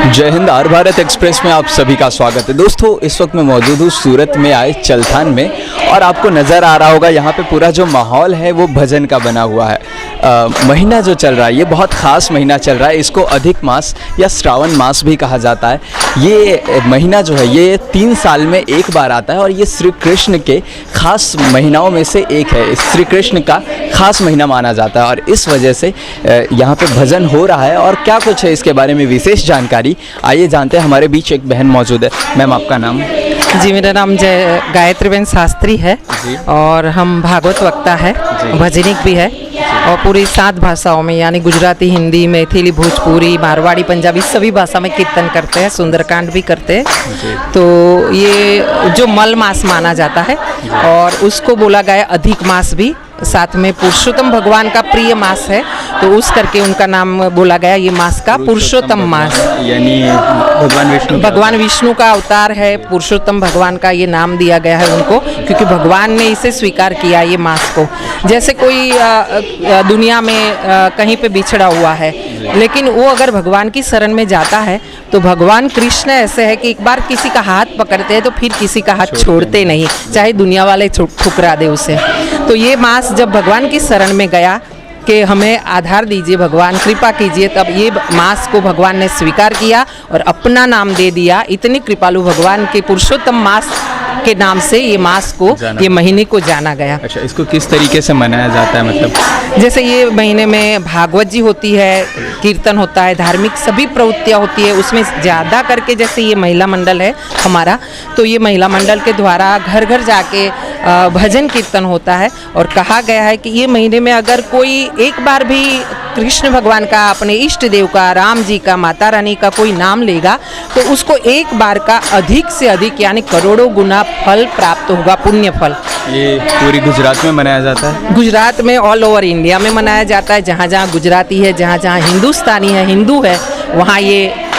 जय Hind. Are Bharat express में आप सभी का स्वागत है। दोस्तों, इस वक्त मैं मौजूद हूँ सूरत में आए चलथान में, और आपको नज़र आ रहा होगा यहाँ पे पूरा जो माहौल है वो भजन का बना हुआ है। महीना जो चल रहा है ये बहुत ख़ास महीना चल रहा है। इसको अधिक मास या श्रावण मास भी कहा जाता है। ये महीना जो है ये 3 साल में एक बार आता है, और ये श्री कृष्ण के ख़ास महीनाओं में से एक है। श्री कृष्ण का ख़ास महीना माना जाता है, और इस वजह से यहाँ पे भजन हो रहा है। और क्या कुछ है इसके बारे में विशेष जानकारी आइए जानते हैं। हमारे बीच एक बहन मौजूद है। मैम, आपका नाम? जी, मेरा नाम गायत्रीबेन शास्त्री है, और हम भागवत वक्ता है, भजनिक भी है, और पूरी 7 भाषाओं में यानी गुजराती, हिंदी, मैथिली, भोजपुरी, मारवाड़ी, पंजाबी सभी भाषा में कीर्तन करते हैं, सुंदरकांड भी करते हैं। तो ये जो मल मास माना जाता है, और उसको बोला गया अधिक मास भी। साथ में पुरुषोत्तम भगवान का प्रिय मास है, तो उस करके उनका नाम बोला गया ये मास का पुरुषोत्तम मास, यानी भगवान विष्णु का अवतार है। पुरुषोत्तम भगवान का ये नाम दिया गया है उनको, क्योंकि भगवान ने इसे स्वीकार किया ये मास को। जैसे कोई दुनिया में कहीं पे बिछड़ा हुआ है, लेकिन वो अगर भगवान की शरण में जाता है, तो भगवान कृष्ण ऐसे है कि एक बार किसी का हाथ पकड़ते हैं तो फिर किसी का हाथ छोड़ते नहीं, चाहे दुनिया वाले ठुकरा दे उसे। तो ये मास जब भगवान की शरण में गया कि हमें आधार दीजिए भगवान, कृपा कीजिए, तब ये मास को भगवान ने स्वीकार किया और अपना नाम दे दिया। इतनी कृपालु भगवान के पुरुषोत्तम मास के नाम से ये मास को, ये महीने को जाना गया। अच्छा, इसको किस तरीके से मनाया जाता है? मतलब जैसे ये महीने में भागवत जी होती है, कीर्तन होता है, धार्मिक सभी प्रवृत्तियाँ होती है। उसमें ज़्यादा करके जैसे ये महिला मंडल है हमारा, तो ये महिला मंडल के द्वारा घर घर जाके भजन कीर्तन होता है। और कहा गया है कि ये महीने में अगर कोई एक बार भी कृष्ण भगवान का, अपने इष्ट देव का, राम जी का, माता रानी का कोई नाम लेगा, तो उसको एक बार का अधिक से अधिक यानी करोड़ों गुना फल प्राप्त होगा, पुण्य फल। ये पूरी गुजरात में मनाया जाता है? गुजरात में, ऑल ओवर इंडिया में मनाया जाता है। जहाँ जहाँ गुजराती है, जहाँ जहाँ हिंदुस्तानी है, हिंदू है, वहाँ ये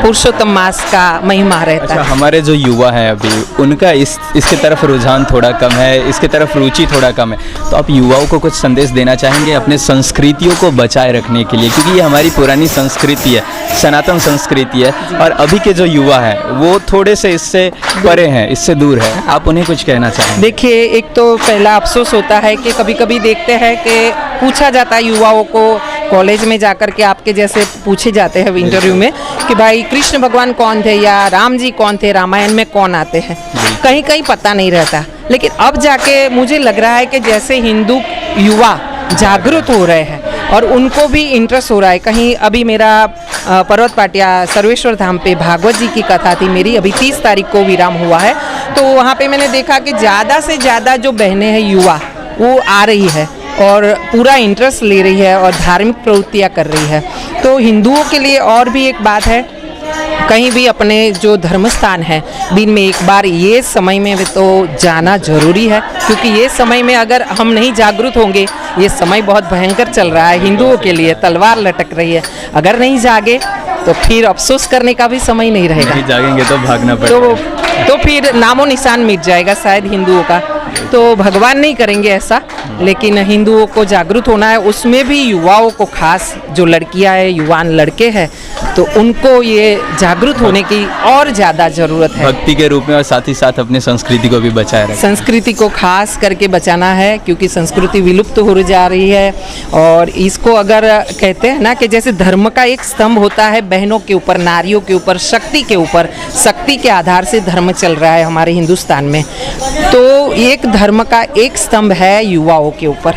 पुरुषोत्तम मास का महिमा रहता है। अच्छा, हमारे जो युवा हैं अभी, उनका इसके तरफ रुझान थोड़ा कम है, इसके तरफ रुचि थोड़ा कम है, तो आप युवाओं को कुछ संदेश देना चाहेंगे अपने संस्कृतियों को बचाए रखने के लिए? क्योंकि ये हमारी पुरानी संस्कृति है, सनातन संस्कृति है, और अभी के जो युवा हैं वो थोड़े से इससे परे हैं, इससे दूर है। आप उन्हें कुछ कहना चाहेंगे? देखिए, एक तो पहला अफसोस होता है कि कभी कभी देखते हैं कि पूछा जाता है युवाओं को, कॉलेज में जाकर के आपके जैसे पूछे जाते हैं इंटरव्यू में कि भाई कृष्ण भगवान कौन थे या राम जी कौन थे, रामायण में कौन आते हैं, कहीं कहीं पता नहीं रहता। लेकिन अब जाके मुझे लग रहा है कि जैसे हिंदू युवा जागरूक हो रहे हैं और उनको भी इंटरेस्ट हो रहा है। कहीं अभी मेरा पर्वत पाटिया सर्वेश्वर धाम पे भागवत जी की कथा थी मेरी, अभी 30 तारीख को विराम हुआ है। तो वहाँ पे मैंने देखा कि ज़्यादा से ज़्यादा जो बहनें हैं युवा, वो आ रही है और पूरा इंटरेस्ट ले रही है और धार्मिक प्रवृत्तियाँ कर रही है। तो हिंदुओं के लिए और भी एक बात है, कहीं भी अपने जो धर्म स्थान है, दिन में एक बार ये समय में तो जाना जरूरी है, क्योंकि ये समय में अगर हम नहीं जागरूक होंगे, ये समय बहुत भयंकर चल रहा है हिंदुओं के लिए, तलवार लटक रही है। अगर नहीं जागे तो फिर अफसोस करने का भी समय नहीं रहेगा। नहीं जागेंगे तो भागना पड़ेगा, तो फिर नामो निशान मिट जाएगा शायद हिंदुओं का। तो भगवान नहीं करेंगे ऐसा, लेकिन हिंदुओं को जागरूक होना है, उसमें भी युवाओं को, खास जो लड़कियां हैं, युवान लड़के हैं, तो उनको ये जागरूक होने की और ज़्यादा ज़रूरत है भक्ति के रूप में, और साथ ही साथ अपने संस्कृति को भी बचाए रखें। संस्कृति को खास करके बचाना है, क्योंकि संस्कृति विलुप्त हो जा रही है। और इसको अगर कहते हैं ना कि जैसे धर्म का एक स्तंभ होता है बहनों के ऊपर, नारियों के ऊपर, शक्ति के ऊपर, शक्ति के आधार से धर्म चल रहा है हमारे हिंदुस्तान में, तो एक धर्म का एक स्तंभ है युवाओं के ऊपर।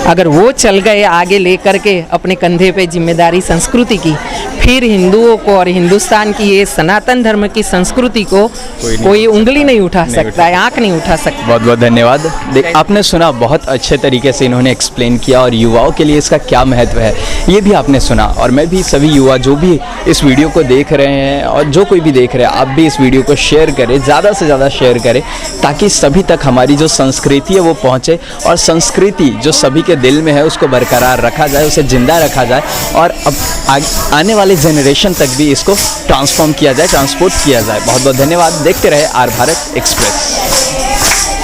अगर वो चल गए आगे लेकर के अपने कंधे पे जिम्मेदारी संस्कृति की, फिर हिंदुओं को और हिंदुस्तान की ये सनातन धर्म की संस्कृति को कोई उंगली नहीं उठा सकता है, आंख नहीं उठा सकता। बहुत बहुत धन्यवाद। आपने सुना, बहुत अच्छे तरीके से इन्होंने एक्सप्लेन किया, और युवाओं के लिए इसका क्या महत्व है ये भी आपने सुना। और मैं भी सभी युवा जो भी इस वीडियो को देख रहे हैं, और जो कोई भी देख रहे हैं, आप भी इस वीडियो को शेयर करें, ज़्यादा से ज़्यादा शेयर करें, ताकि सभी तक हमारी जो संस्कृति है वो पहुँचे, और संस्कृति जो सभी के दिल में है उसको बरकरार रखा जाए, उसे जिंदा रखा जाए, और अब आने वाले जनरेशन तक भी इसको ट्रांसफॉर्म किया जाए, ट्रांसपोर्ट किया जाए। बहुत बहुत धन्यवाद। देखते रहे आर भारत एक्सप्रेस।